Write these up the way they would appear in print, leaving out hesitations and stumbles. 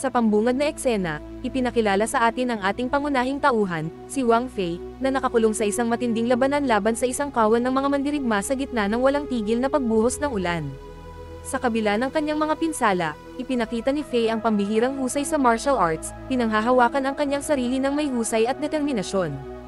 Sa pambungad na eksena, ipinakilala sa atin ang ating pangunahing tauhan, si Wang Fei, na nakakulong sa isang matinding labanan laban sa isang kawan ng mga mandirigma sa gitna ng walang tigil na pagbuhos ng ulan. Sa kabila ng kanyang mga pinsala, ipinakita ni Fei ang pambihirang husay sa martial arts, pinanghahawakan ang kanyang sarili ng may husay at determinasyon.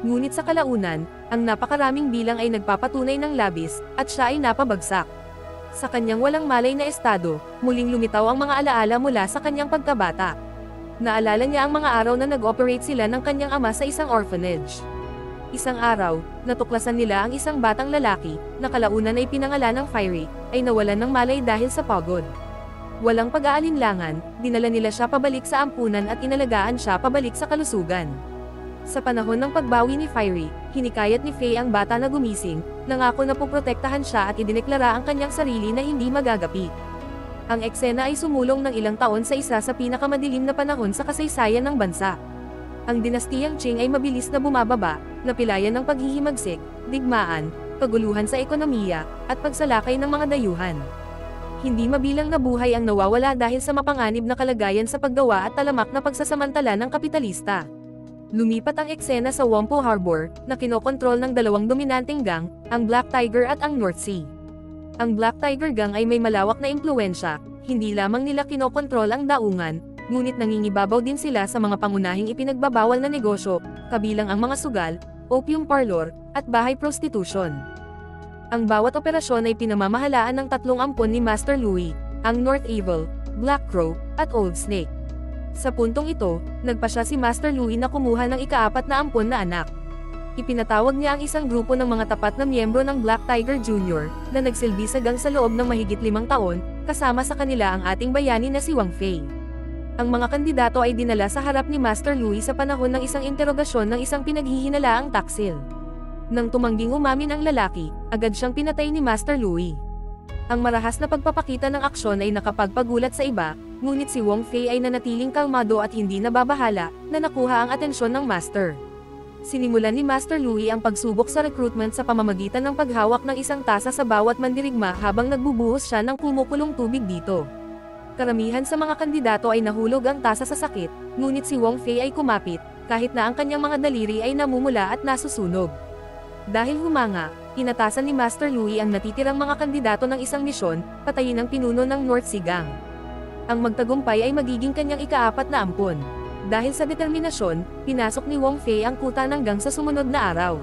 Ngunit sa kalaunan, ang napakaraming bilang ay nagpapatunay ng labis, at siya ay napabagsak. Sa kanyang walang malay na estado, muling lumitaw ang mga alaala mula sa kanyang pagkabata. Naalala niya ang mga araw na nag-operate sila ng kanyang ama sa isang orphanage. Isang araw, natuklasan nila ang isang batang lalaki, na kalaunan ay pinangalan ng Fiery, ay nawalan ng malay dahil sa pagod. Walang pag-aalinlangan, dinala nila siya pabalik sa ampunan at inalagaan siya pabalik sa kalusugan. Sa panahon ng pagbawi ni Fiery, hinikayat ni Fei ang bata na gumising, nangako na poprotektahan siya at idineklara ang kanyang sarili na hindi magagapi. Ang eksena ay sumulong ng ilang taon sa isa sa pinakamadilim na panahon sa kasaysayan ng bansa. Ang dinastiyang Qing ay mabilis na bumababa, napilayan ng paghihimagsik, digmaan, kaguluhan sa ekonomiya, at pagsalakay ng mga dayuhan. Hindi mabilang na buhay ang nawawala dahil sa mapanganib na kalagayan sa paggawa at talamak na pagsasamantala ng kapitalista. Lumipat ang eksena sa Whampoa Harbor, na kinokontrol ng dalawang dominanteng gang, ang Black Tiger at ang North Sea. Ang Black Tiger gang ay may malawak na impluwensya, hindi lamang nila kinokontrol ang daungan, ngunit nangingibabaw din sila sa mga pangunahing ipinagbabawal na negosyo, kabilang ang mga sugal, opium parlor, at bahay prostitution. Ang bawat operasyon ay pinamamahalaan ng tatlong ampon ni Master Louis, ang North Evil, Black Crow, at Old Snake. Sa puntong ito, nagpasya si Master Louis na kumuha ng ika-4 na ampon na anak. Ipinatawag niya ang isang grupo ng mga tapat na miyembro ng Black Tiger Jr., na nagsilbi sa gang sa loob ng mahigit 5 taon, kasama sa kanila ang ating bayani na si Wang Fei. Ang mga kandidato ay dinala sa harap ni Master Louis sa panahon ng isang interogasyon ng isang pinaghihinalaang taksil. Nang tumangging umamin ang lalaki, agad siyang pinatay ni Master Louis. Ang marahas na pagpapakita ng aksyon ay nakapagpagulat sa iba, ngunit si Wang Fei ay nanatiling kalmado at hindi nababahala, na nakuha ang atensyon ng Master. Sinimulan ni Master Louis ang pagsubok sa recruitment sa pamamagitan ng paghawak ng isang tasa sa bawat mandirigma habang nagbubuhos siya ng kumukulong tubig dito. Karamihan sa mga kandidato ay nahulog ang tasa sa sakit, ngunit si Wang Fei ay kumapit, kahit na ang kanyang mga daliri ay namumula at nasusunog. Dahil humanga, inatasan ni Master Louis ang natitirang mga kandidato ng isang misyon, patayin ang pinuno ng North Sea Gang. Ang magtagumpay ay magiging kanyang ika-4 na ampon. Dahil sa determinasyon, pinasok ni Wang Fei ang kuta ng gang sa sumunod na araw.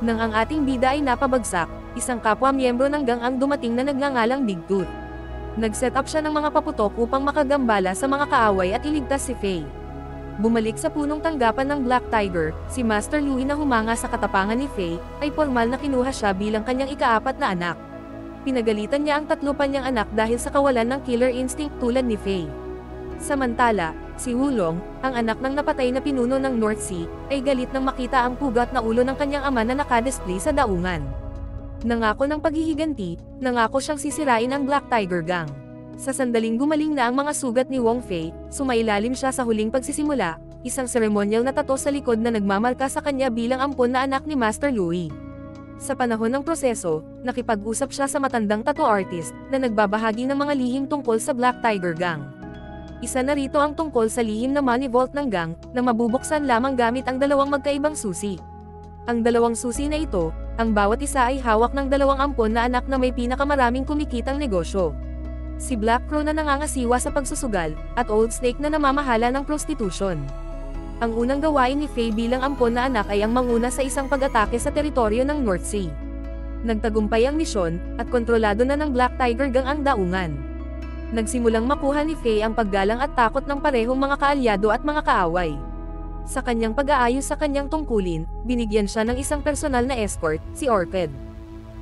Nang ang ating bida ay napabagsak, isang kapwa miyembro ng gang ang dumating na nagngangalang Big Tooth. Nag-set up siya ng mga paputok upang makagambala sa mga kaaway at iligtas si Faye. Bumalik sa punong tanggapan ng Black Tiger, si Master Louie na humanga sa katapangan ni Faye, ay formal na kinuha siya bilang kanyang ika-4 na anak. Pinagalitan niya ang 3 pa niyang anak dahil sa kawalan ng killer instinct tulad ni Faye. Samantala, si Wulong, ang anak ng napatay na pinuno ng North Sea, ay galit nang makita ang pugat na ulo ng kanyang ama na nakadisplay sa daungan. Nangako ng paghihiganti, nangako siyang sisirain ang Black Tiger Gang. Sa sandaling gumaling na ang mga sugat ni Wong Fei, sumailalim siya sa huling pagsisimula, isang seremonyal na tato sa likod na nagmamarka sa kanya bilang ampon na anak ni Master Louie. Sa panahon ng proseso, nakipag-usap siya sa matandang tattoo artist, na nagbabahagi ng mga lihim tungkol sa Black Tiger Gang. Isa na rito ang tungkol sa lihim na money vault ng gang, na mabubuksan lamang gamit ang 2 magkaibang susi. Ang 2 susi na ito, ang bawat isa ay hawak ng 2 ampon na anak na may pinakamaraming kumikitang negosyo. Si Black Crow na nangangasiwa sa pagsusugal, at Old Snake na namamahala ng prostitution. Ang unang gawain ni Faye bilang ampon na anak ay ang manguna sa isang pag-atake sa teritoryo ng North Sea. Nagtagumpay ang misyon, at kontrolado na ng Black Tiger Gang ang daungan. Nagsimulang makuha ni Faye ang paggalang at takot ng parehong mga kaalyado at mga kaaway. Sa kanyang pag-aayos sa kanyang tungkulin, binigyan siya ng isang personal na escort, si Orchid.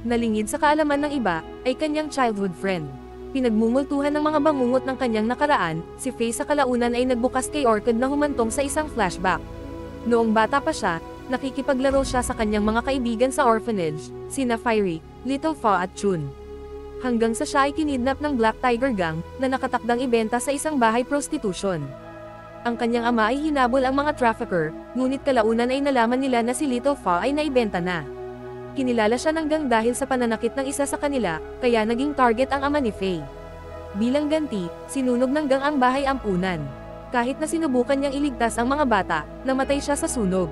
Nalingid sa kaalaman ng iba, ay kanyang childhood friend. Pinagmumultuhan ng mga bangungot ng kanyang nakaraan, si Faye sa kalaunan ay nagbukas kay Orchid na humantong sa isang flashback. Noong bata pa siya, nakikipaglaro siya sa kanyang mga kaibigan sa orphanage, sina Fiery, Little Fa at Chun. Hanggang sa siya ay kinidnap ng Black Tiger Gang, na nakatakdang ibenta sa isang bahay prostitution. Ang kanyang ama ay hinabol ang mga trafficker, ngunit kalaunan ay nalaman nila na si Little Fa ay naibenta na. Kinilala siya ng gang dahil sa pananakit ng isa sa kanila, kaya naging target ang ama ni Faye. Bilang ganti, sinunog ng gang ang bahay ampunan. Kahit na sinubukan niyang iligtas ang mga bata, namatay siya sa sunog.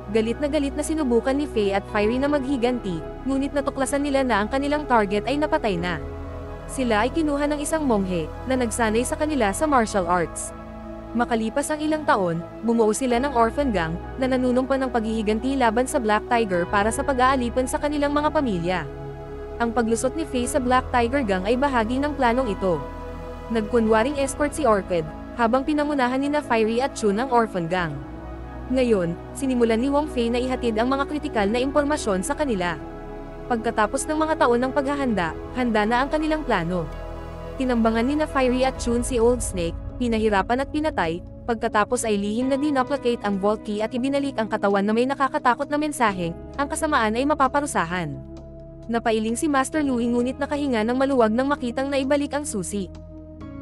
Galit na sinubukan ni Faye at Fiery na maghiganti, ngunit natuklasan nila na ang kanilang target ay napatay na. Sila ay kinuha ng isang monghe, na nagsanay sa kanila sa martial arts. Makalipas ang ilang taon, bumuo sila ng orphan gang, na nanunumpa ng paghihiganti laban sa Black Tiger para sa pag-aalipan sa kanilang mga pamilya. Ang paglusot ni Faye sa Black Tiger Gang ay bahagi ng planong ito. Nagkunwaring escort si Orchid, habang pinamunahan ni Fiery at Chun ang orphan gang. Ngayon, sinimulan ni Wong Fei na ihatid ang mga kritikal na impormasyon sa kanila. Pagkatapos ng mga taon ng paghahanda, handa na ang kanilang plano. Tinambangan ni Fiery at Chun si Old Snake, pinahirapan at pinatay, pagkatapos ay lihim na dinuplicate ang vault key at ibinalik ang katawan na may nakakatakot na mensaheng, ang kasamaan ay mapaparusahan. Napailing si Master Louie ngunit nakahinga ng maluwag nang makitang naibalik ang susi.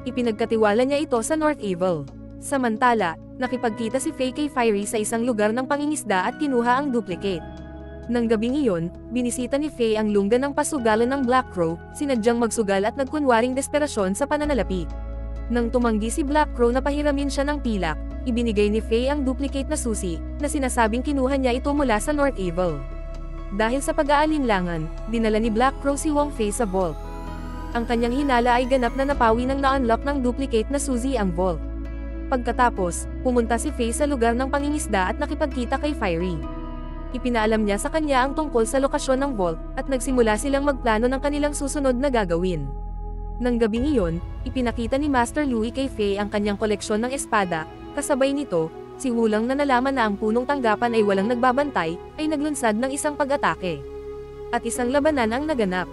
Ipinagkatiwala niya ito sa North Evil. Samantala, nakipagkita si Faye kay Fiery sa isang lugar ng pangingisda at kinuha ang duplicate. Nang gabing iyon, binisita ni Faye ang lungga ng pasugalan ng Black Crow, sinadyang magsugal at nagkunwaring desperasyon sa pananalapi. Nang tumanggi si Black Crow na pahiramin siya ng pilak, ibinigay ni Faye ang duplicate na susi, na sinasabing kinuha niya ito mula sa North Evil. Dahil sa pag-aalinlangan, dinala ni Black Crow si Wong Fei sa vault. Ang kanyang hinala ay ganap na napawi nang na-unlock ng duplicate na susi ang vault. Pagkatapos, pumunta si Faye sa lugar ng pangingisda at nakipagkita kay Fiery. Ipinaalam niya sa kanya ang tungkol sa lokasyon ng vault, at nagsimula silang magplano ng kanilang susunod na gagawin. Nang gabing iyon, ipinakita ni Master Louie kay Faye ang kanyang koleksyon ng espada, kasabay nito, si Wulang na nalaman na ang punong tanggapan ay walang nagbabantay, ay naglunsad ng isang pag-atake. At isang labanan ang naganap.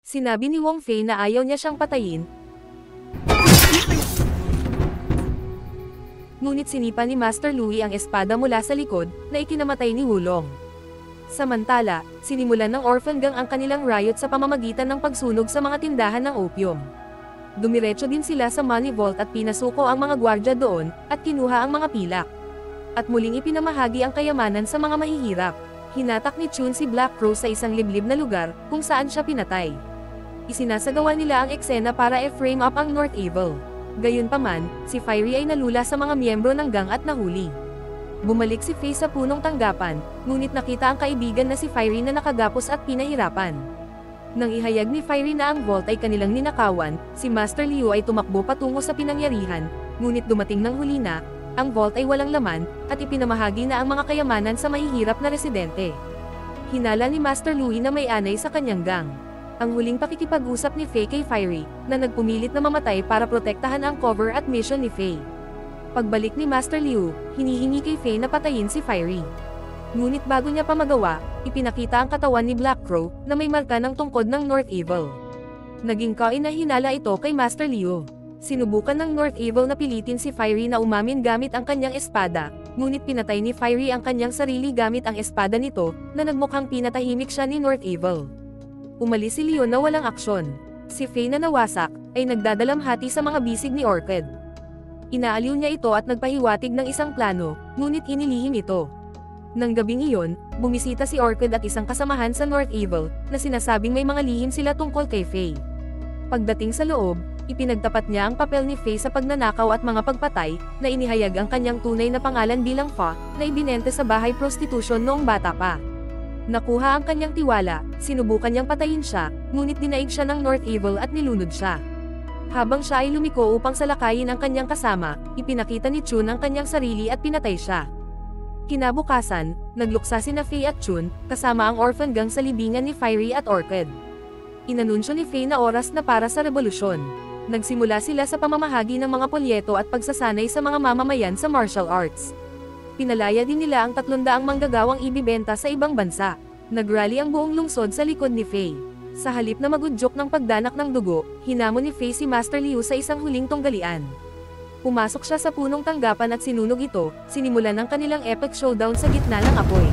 Sinabi ni Wong Fei na ayaw niya siyang patayin. Ngunit sinipa ni Master Louis ang espada mula sa likod, na ikinamatay ni Wulong. Samantala, sinimulan ng orphan gang ang kanilang riot sa pamamagitan ng pagsunog sa mga tindahan ng opium. Dumiretso din sila sa Money Vault at pinasuko ang mga gwardya doon, at kinuha ang mga pilak. At muling ipinamahagi ang kayamanan sa mga mahihirap. Hinatak ni Chun si Black Crow sa isang liblib na lugar, kung saan siya pinatay. Isinasagawa nila ang eksena para i-frame up ang North Evil. Gayunpaman, si Fiery ay nalula sa mga miyembro ng gang at nahuli. Bumalik si Faye sa punong tanggapan, ngunit nakita ang kaibigan na si Fiery na nakagapos at pinahirapan. Nang ihayag ni Fiery na ang vault ay kanilang ninakawan, si Master Liu ay tumakbo patungo sa pinangyarihan, ngunit dumating ng huli na, ang vault ay walang laman, at ipinamahagi na ang mga kayamanan sa mahihirap na residente. Hinala ni Master Louis na may anay sa kanyang gang. Ang huling pakikipag-usap ni Faye kay Fiery, na nagpumilit na mamatay para protektahan ang cover at mission ni Faye. Pagbalik ni Master Liu, hinihingi kay Faye na patayin si Fiery. Ngunit bago niya pa magawa, ipinakita ang katawan ni Black Crow, na may marka ng tungkod ng North Evil. Naging kainahinala ito kay Master Liu. Sinubukan ng North Evil na pilitin si Fiery na umamin gamit ang kanyang espada, ngunit pinatay ni Fiery ang kanyang sarili gamit ang espada nito, na nagmukhang pinatahimik siya ni North Evil. Umalis si Leon na walang aksyon. Si Faye na nawasak, ay nagdadalamhati sa mga bisig ni Orchid. Inaaliw niya ito at nagpahiwatig ng isang plano, ngunit inilihim ito. Nang gabing iyon, bumisita si Orchid at isang kasamahan sa North Evil, na sinasabing may mga lihim sila tungkol kay Faye. Pagdating sa loob, ipinagtapat niya ang papel ni Faye sa pagnanakaw at mga pagpatay, na inihayag ang kanyang tunay na pangalan bilang Fa, na ibinente sa bahay prostitution noong bata pa. Nakuha ang kanyang tiwala, sinubukan niyang patayin siya, ngunit dinaig siya ng North Evil at nilunod siya. Habang siya ay lumiko upang salakayin ang kanyang kasama, ipinakita ni Chun ang kanyang sarili at pinatay siya. Kinabukasan, nagluksa sina Faye at Chun, kasama ang orphan gang sa libingan ni Fiery at Orchid. Inanunsyo ni Faye na oras na para sa revolusyon. Nagsimula sila sa pamamahagi ng mga polyeto at pagsasanay sa mga mamamayan sa martial arts. Pinalaya din nila ang 300 manggagawang ibibenta sa ibang bansa. Nagrally ang buong lungsod sa likod ni Faye. Sa halip na magudyok ng pagdanak ng dugo, hinamon ni Faye si Master Liu sa isang huling tunggalian. Pumasok siya sa punong tanggapan at sinunog ito, sinimulan ng kanilang epic showdown sa gitna ng apoy.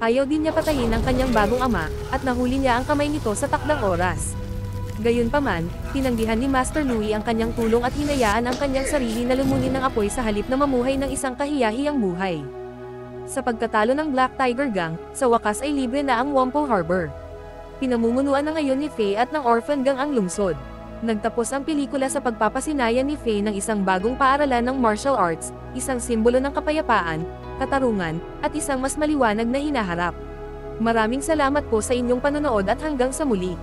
Ayaw din niya patayin ang kanyang bagong ama, at nahuli niya ang kamay nito sa takdang oras. Gayunpaman, tinanggihan ni Master Louis ang kanyang tulong at hinayaan ang kanyang sarili na lumunin ng apoy sa halip na mamuhay ng isang kahiyahiyang buhay. Sa pagkatalo ng Black Tiger Gang, sa wakas ay libre na ang Whampoa Harbor. Pinamumunuan na ngayon ni Faye at ng Orphan Gang ang lungsod. Nagtapos ang pelikula sa pagpapasinaya ni Faye ng isang bagong paaralan ng martial arts, isang simbolo ng kapayapaan, katarungan, at isang mas maliwanag na hinaharap. Maraming salamat po sa inyong panonood at hanggang sa muli.